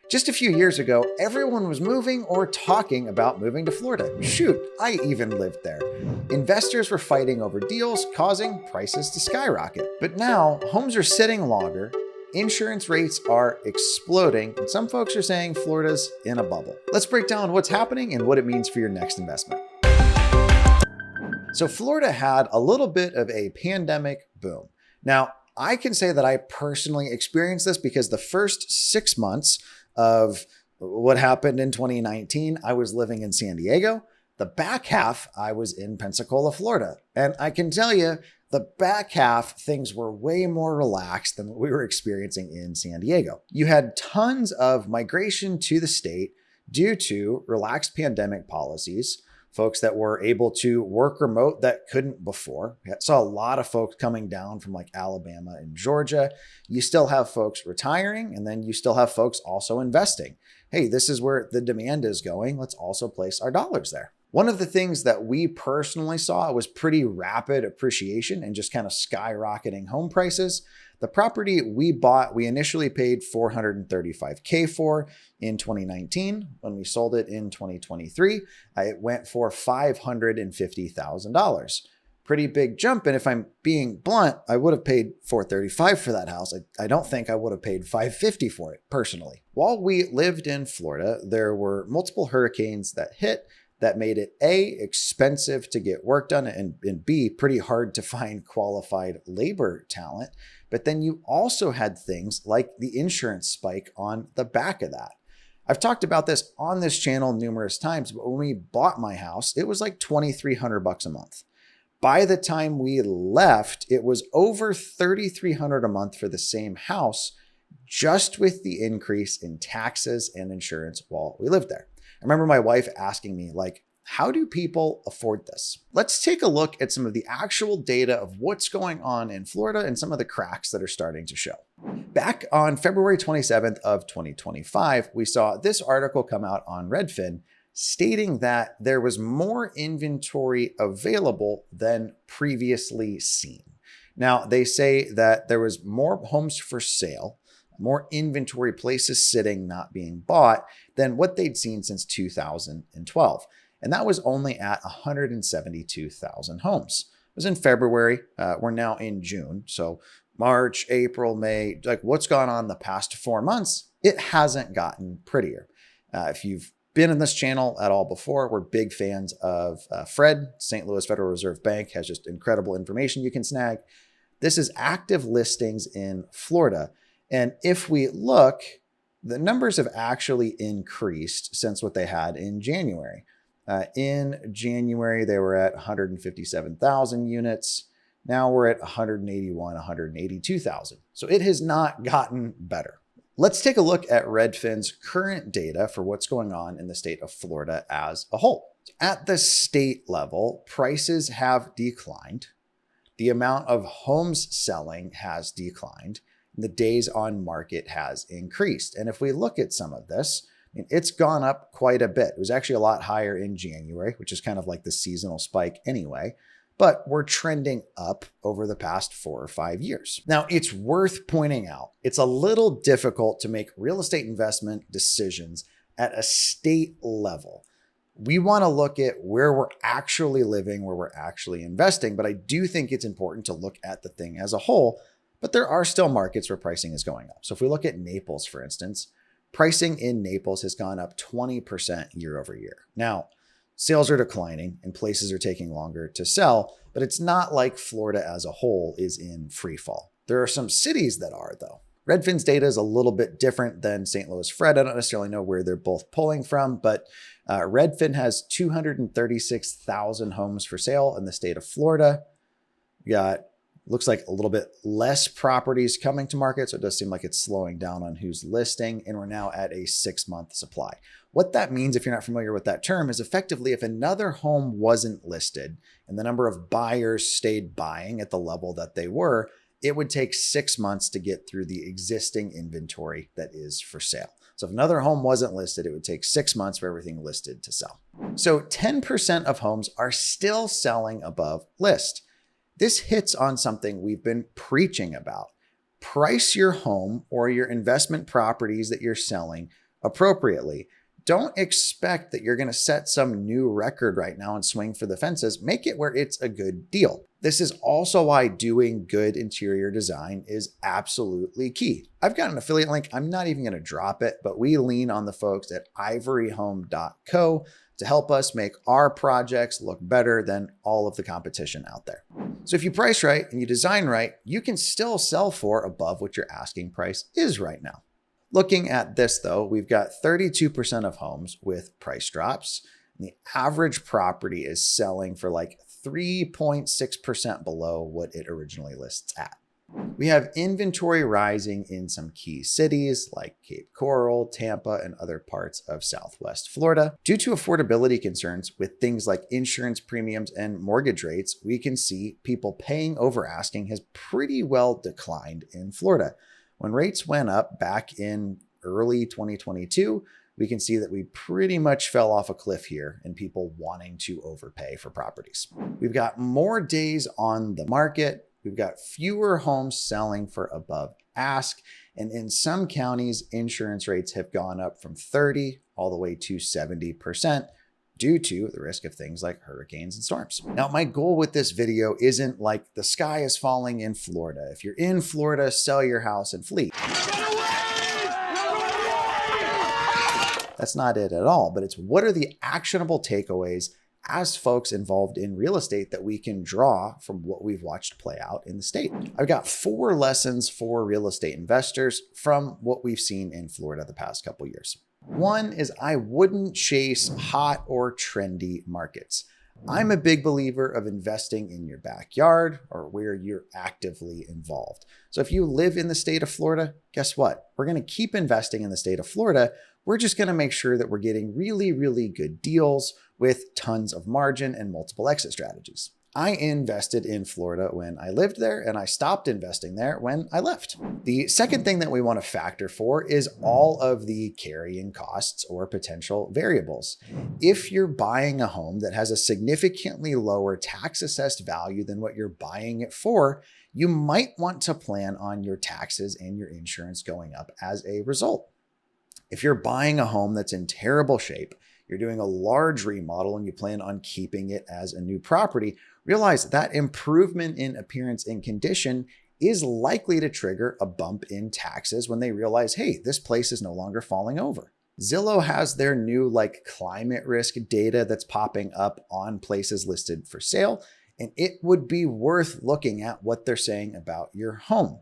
Just a few years ago, everyone was moving or talking about moving to Florida. Shoot, I even lived there. Investors were fighting over deals, causing prices to skyrocket. But now, homes are sitting longer, insurance rates are exploding, and some folks are saying Florida's in a bubble. Let's break down what's happening and what it means for your next investment. So Florida had a little bit of a pandemic boom. Now, I can say that I personally experienced this because the first 6 months of what happened in 2019, I was living in San Diego. The back half, I was in Pensacola, Florida. And I can tell you, the back half, things were way more relaxed than what we were experiencing in San Diego. You had tons of migration to the state due to relaxed pandemic policies, folks that were able to work remote that couldn't before. We saw a lot of folks coming down from like Alabama and Georgia. You still have folks retiring, and then you still have folks also investing. Hey, this is where the demand is going. Let's also place our dollars there. One of the things that we personally saw was pretty rapid appreciation and just kind of skyrocketing home prices. The property we bought, we initially paid $435K for in 2019. When we sold it in 2023, it went for $550,000. Pretty big jump. And if I'm being blunt, I would have paid $435 for that house. I don't think I would have paid $550 for it personally. While we lived in Florida, there were multiple hurricanes that hit that made it A, expensive to get work done, and B, pretty hard to find qualified labor talent. But then you also had things like the insurance spike on the back of that. I've talked about this on this channel numerous times, but when we bought my house, it was like $2,300 a month. By the time we left, it was over $3,300 a month for the same house, just with the increase in taxes and insurance while we lived there. I remember my wife asking me, like, how do people afford this? Let's take a look at some of the actual data of what's going on in Florida and some of the cracks that are starting to show. Back on February 27th of 2025, we saw this article come out on Redfin stating that there was more inventory available than previously seen. Now, they say that there was more homes for sale, more inventory, places sitting, not being bought, than what they'd seen since 2012. And that was only at 172,000 homes. It was in February. We're now in June. So March, April, May, like what's gone on the past 4 months, it hasn't gotten prettier. If you've been in this channel at all before, we're big fans of Fred. St. Louis Federal Reserve Bank has just incredible information you can snag. This is active listings in Florida. And if we look, the numbers have actually increased since what they had in January. In January, they were at 157,000 units. Now we're at 181, 182,000. So it has not gotten better. Let's take a look at Redfin's current data for what's going on in the state of Florida as a whole. At the state level, prices have declined. The amount of homes selling has declined. The days on market has increased. And if we look at some of this, it's gone up quite a bit. It was actually a lot higher in January, which is kind of like the seasonal spike anyway, but we're trending up over the past 4 or 5 years. Now, it's worth pointing out, it's a little difficult to make real estate investment decisions at a state level. We want to look at where we're actually living, where we're actually investing, but I do think it's important to look at the thing as a whole. But there are still markets where pricing is going up. So if we look at Naples, for instance, pricing in Naples has gone up 20% year over year. Now, sales are declining and places are taking longer to sell, but it's not like Florida as a whole is in free fall. There are some cities that are, though. Redfin's data is a little bit different than St. Louis Fred. I don't necessarily know where they're both pulling from, but Redfin has 236,000 homes for sale in the state of Florida. We got looks like a little bit less properties coming to market. So it does seem like it's slowing down on who's listing. And we're now at a 6-month supply. What that means, if you're not familiar with that term, is effectively if another home wasn't listed and the number of buyers stayed buying at the level that they were, it would take 6 months to get through the existing inventory that is for sale. So if another home wasn't listed, it would take 6 months for everything listed to sell. So 10% of homes are still selling above list. This hits on something we've been preaching about. Price your home or your investment properties that you're selling appropriately. Don't expect that you're going to set some new record right now and swing for the fences. Make it where it's a good deal. This is also why doing good interior design is absolutely key. I've got an affiliate link. I'm not even going to drop it, but we lean on the folks at ivoryhome.co to help us make our projects look better than all of the competition out there. So if you price right and you design right, you can still sell for above what your asking price is right now. Looking at this though, we've got 32% of homes with price drops. And the average property is selling for like 3.6% below what it originally lists at. We have inventory rising in some key cities like Cape Coral, Tampa, and other parts of Southwest Florida. Due to affordability concerns with things like insurance premiums and mortgage rates, we can see people paying over asking has pretty well declined in Florida. When rates went up back in early 2022, we can see that we pretty much fell off a cliff here in people wanting to overpay for properties. We've got more days on the market. We've got fewer homes selling for above ask. And in some counties, insurance rates have gone up from 30 all the way to 70%. Due to the risk of things like hurricanes and storms. Now, my goal with this video isn't like the sky is falling in Florida. If you're in Florida, sell your house and flee. That's not it at all, but it's what are the actionable takeaways as folks involved in real estate that we can draw from what we've watched play out in the state. I've got 4 lessons for real estate investors from what we've seen in Florida the past couple years. One is I wouldn't chase hot or trendy markets. I'm a big believer of investing in your backyard or where you're actively involved. So if you live in the state of Florida, guess what? We're going to keep investing in the state of Florida. We're just going to make sure that we're getting really, really good deals with tons of margin and multiple exit strategies. I invested in Florida when I lived there, and I stopped investing there when I left. The second thing that we want to factor for is all of the carrying costs or potential variables. If you're buying a home that has a significantly lower tax assessed value than what you're buying it for, you might want to plan on your taxes and your insurance going up as a result. If you're buying a home that's in terrible shape, you're doing a large remodel and you plan on keeping it as a new property, realize that improvement in appearance and condition is likely to trigger a bump in taxes when they realize, hey, this place is no longer falling over. Zillow has their new climate risk data that's popping up on places listed for sale, and it would be worth looking at what they're saying about your home.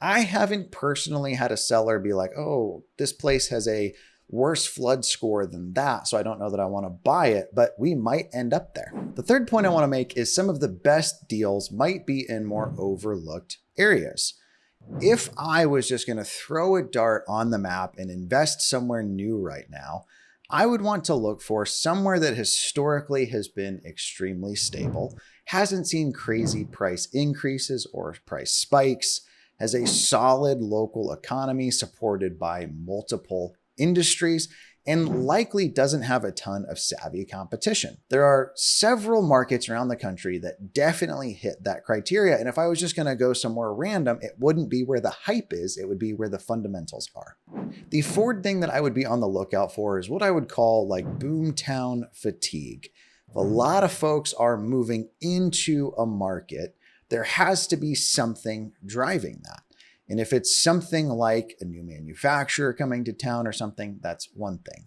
I haven't personally had a seller be like, oh, this place has a worse flood score than that, so I don't know that I want to buy it, but we might end up there. The third point I want to make is some of the best deals might be in more overlooked areas. If I was just going to throw a dart on the map and invest somewhere new right now, I would want to look for somewhere that historically has been extremely stable, hasn't seen crazy price increases or price spikes, has a solid local economy supported by multiple industries, and likely doesn't have a ton of savvy competition. There are several markets around the country that definitely hit that criteria. And if I was just going to go somewhere random, it wouldn't be where the hype is, it would be where the fundamentals are. The fourth thing that I would be on the lookout for is what I would call boomtown fatigue. If a lot of folks are moving into a market, there has to be something driving that. And if it's something like a new manufacturer coming to town or something, that's one thing.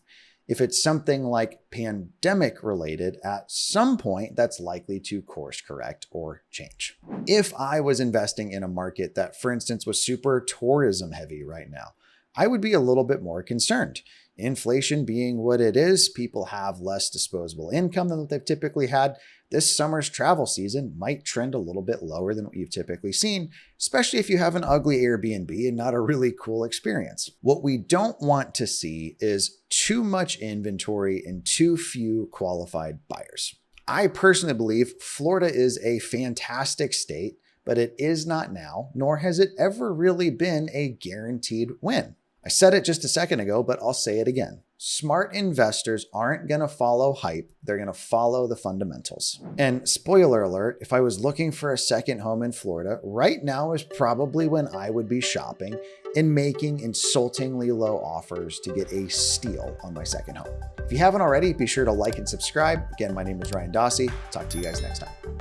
If it's something like pandemic related, at some point that's likely to course correct or change. If I was investing in a market that, for instance, was super tourism heavy right now, I would be a little bit more concerned. Inflation being what it is, people have less disposable income than what they've typically had. This summer's travel season might trend a little bit lower than what you've typically seen, especially if you have an ugly Airbnb and not a really cool experience. What we don't want to see is too much inventory and too few qualified buyers. I personally believe Florida is a fantastic state, but it is not now, nor has it ever really been a guaranteed win. I said it just a second ago, but I'll say it again. Smart investors aren't going to follow hype. They're going to follow the fundamentals. And spoiler alert, if I was looking for a second home in Florida, right now is probably when I would be shopping and making insultingly low offers to get a steal on my second home. If you haven't already, be sure to like and subscribe. Again, my name is Ryan Dossey. Talk to you guys next time.